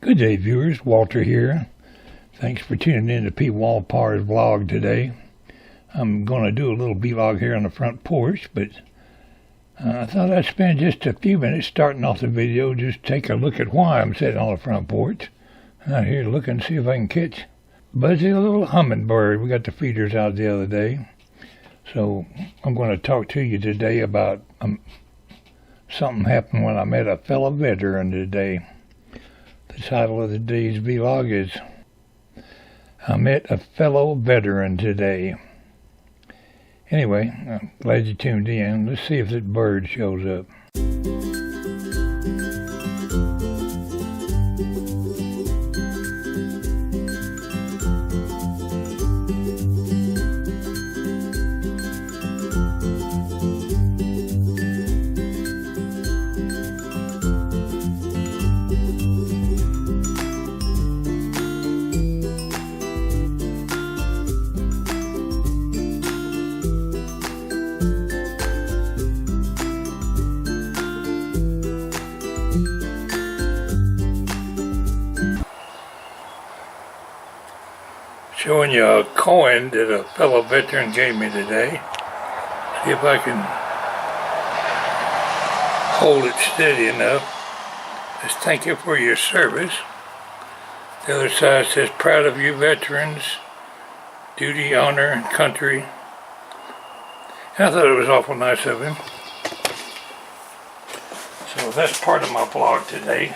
Good day, viewers. Walter here. Thanks for tuning in to Pwalpar's vlog today. I'm going to do a little vlog here on the front porch, but I thought I'd spend just a few minutes starting off the video, just take a look at why I'm sitting on the front porch. Out here looking to see if I can catch Buzzy, a little hummingbird. We got the feeders out the other day. So I'm going to talk to you today about something happened when I met a fellow veteran today. The title of today's vlog is I Met a Fellow Veteran Today. Anyway, I'm glad you tuned in. Let's see if that bird shows up. Showing you a coin that a fellow veteran gave me today. See if I can hold it steady enough. Just thank you for your service. The other side says, proud of you veterans, duty, honor, and country. And I thought it was awful nice of him. So that's part of my vlog today.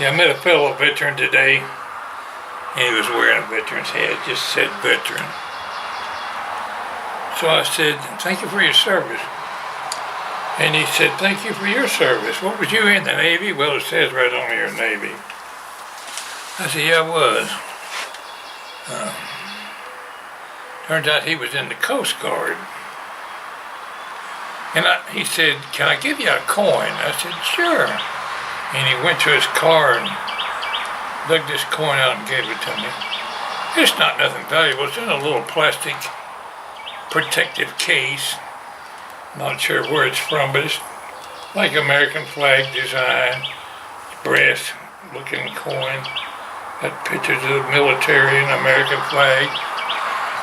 Yeah, I met a fellow veteran today, and he was wearing a veteran's hat, just said veteran. So I said, thank you for your service. And he said, thank you for your service. What was you in the Navy? Well, it says right on here, Navy. I said, yeah, I was. Turns out he was in the Coast Guard. And he said, can I give you a coin? I said, sure. And he went to his car and dug this coin out and gave it to me. It's not nothing valuable. It's in a little plastic protective case. Not sure where it's from, but it's like American flag design. Brass looking coin. Got pictures of the military and American flag.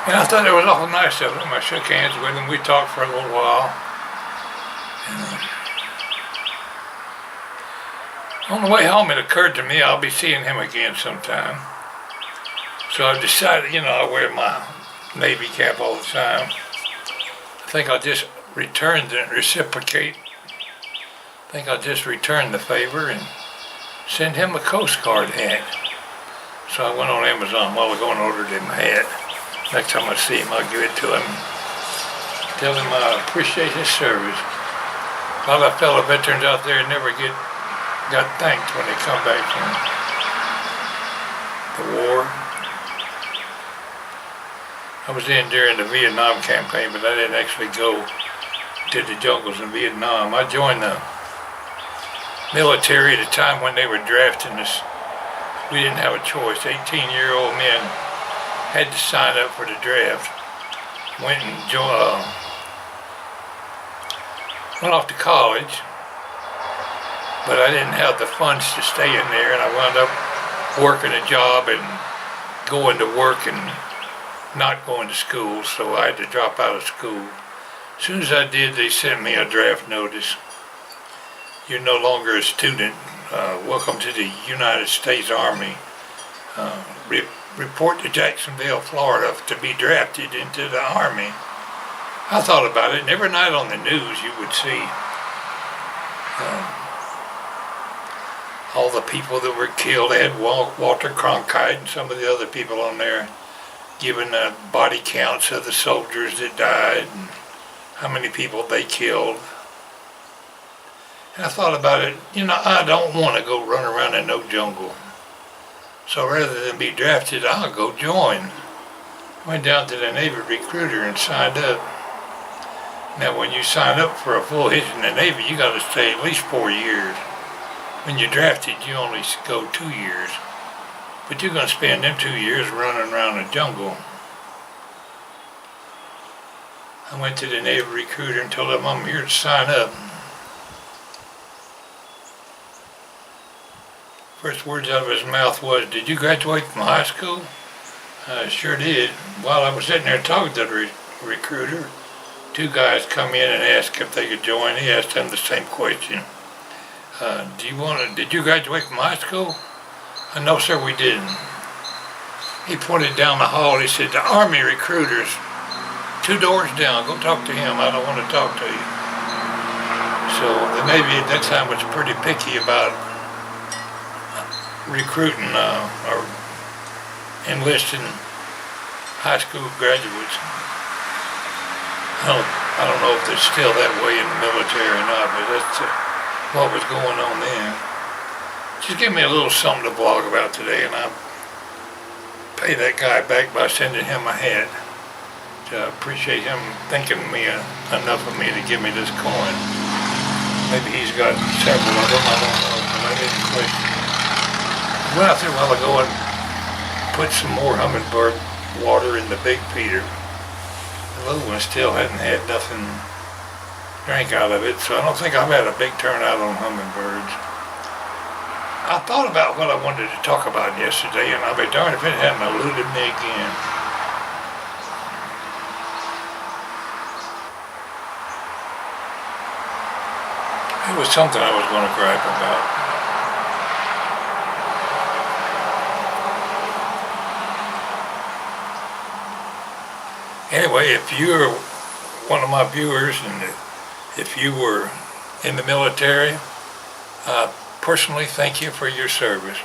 And I thought it was awful nice of him. I shook hands with him. We talked for a little while. On the way home, it occurred to me I'll be seeing him again sometime. So I decided, I wear my Navy cap all the time. I think I'll just reciprocate. I think I'll just return the favor and send him a Coast Guard hat. So I went on Amazon a while ago and ordered him a hat. Next time I see him, I'll give it to him. Tell him I appreciate his service. A lot of fellow veterans out there never got thanked when they come back from the war. I was in during the Vietnam campaign, but I didn't actually go to the jungles in Vietnam. I joined the military at a time when they were drafting us. We didn't have a choice. 18-year-old men had to sign up for the draft. Went off to college. But I didn't have the funds to stay in there, and I wound up working a job and going to work and not going to school, so I had to drop out of school. As soon as I did, they sent me a draft notice. You're no longer a student. Welcome to the United States Army. Report to Jacksonville, Florida to be drafted into the Army. I thought about it, and every night on the news you would see all the people that were killed. They had Walter Cronkite and some of the other people on there giving the body counts of the soldiers that died and how many people they killed. And I thought about it, I don't want to go run around in no jungle. So rather than be drafted, I'll go join. Went down to the Navy recruiter and signed up. Now, when you sign up for a full hitch in the Navy, you got to stay at least 4 years. When you're drafted, you only go 2 years. But you're going to spend them 2 years running around the jungle. I went to the Navy recruiter and told him I'm here to sign up. First words out of his mouth was, "Did you graduate from high school?" I sure did. While I was sitting there talking to the recruiter, 2 guys come in and asked if they could join. He asked them the same question. Did you graduate from high school? No, sir, we didn't. He pointed down the hall. He said, "The Army recruiters, 2 doors down. Go talk to him. I don't want to talk to you." So the Navy at that time was pretty picky about recruiting or enlisting high school graduates. I don't know if it's still that way in the military or not, but that's what was going on then. Just give me a little something to vlog about today, and I'll pay that guy back by sending him a hat. I appreciate him thinking enough of me to give me this coin. Maybe he's got several of them, I don't know, but I didn't question. I went out there a while ago and put some more hummingbird water in the big feeder. The little one still hadn't had nothing drink out of it, so I don't think I've had a big turnout on hummingbirds. I thought about what I wanted to talk about yesterday, and I'll be darned if it hadn't eluded me again. It was something I was going to gripe about. Anyway, if you're one of my viewers and if you were in the military, personally thank you for your service.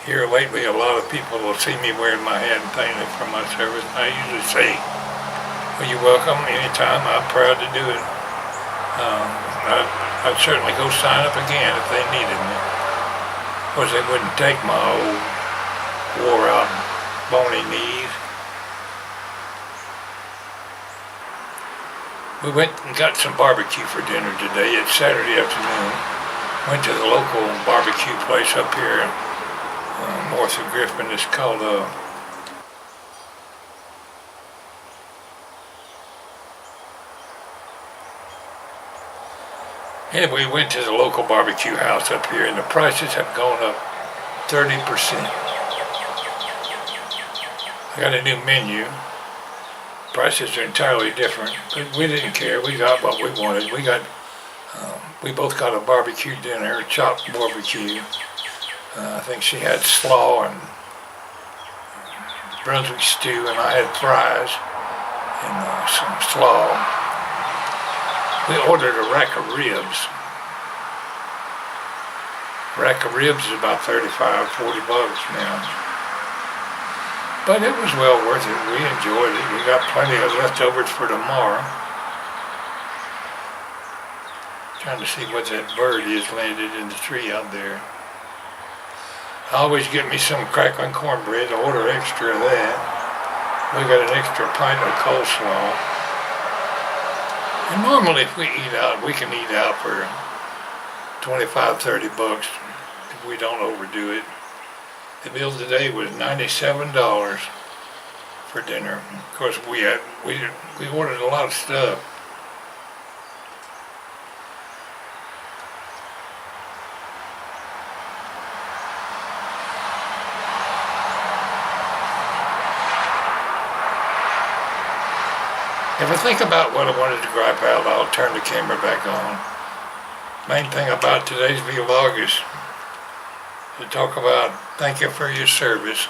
Here lately, a lot of people will see me wearing my hat and thank me for my service. I usually say, "Well, you're welcome anytime. I'm proud to do it." I'd certainly go sign up again if they needed me. Of course, they wouldn't take my old wore-out, bony knees. We went and got some barbecue for dinner today. It's Saturday afternoon. Went to the local barbecue place up here north of Griffin. It's called Anyway, we went to the local barbecue house up here, and the prices have gone up 30%. I got a new menu. Prices are entirely different, but we didn't care. We got what we wanted. We both got a barbecue dinner, chopped barbecue. I think she had slaw and Brunswick stew, and I had fries and some slaw. We ordered a rack of ribs. A rack of ribs is about $35-40 now. But it was well worth it. We enjoyed it. We got plenty of leftovers for tomorrow. Trying to see what that bird is landed in the tree out there. I always get me some crackling cornbread. I order extra of that. We got an extra pint of coleslaw. And normally if we eat out, we can eat out for $25-30 if we don't overdo it. The bill today was $97 for dinner. Of course, we ordered a lot of stuff. If I think about what I wanted to gripe out, I'll turn the camera back on. Main thing about today's vlog is to talk about thank you for your service.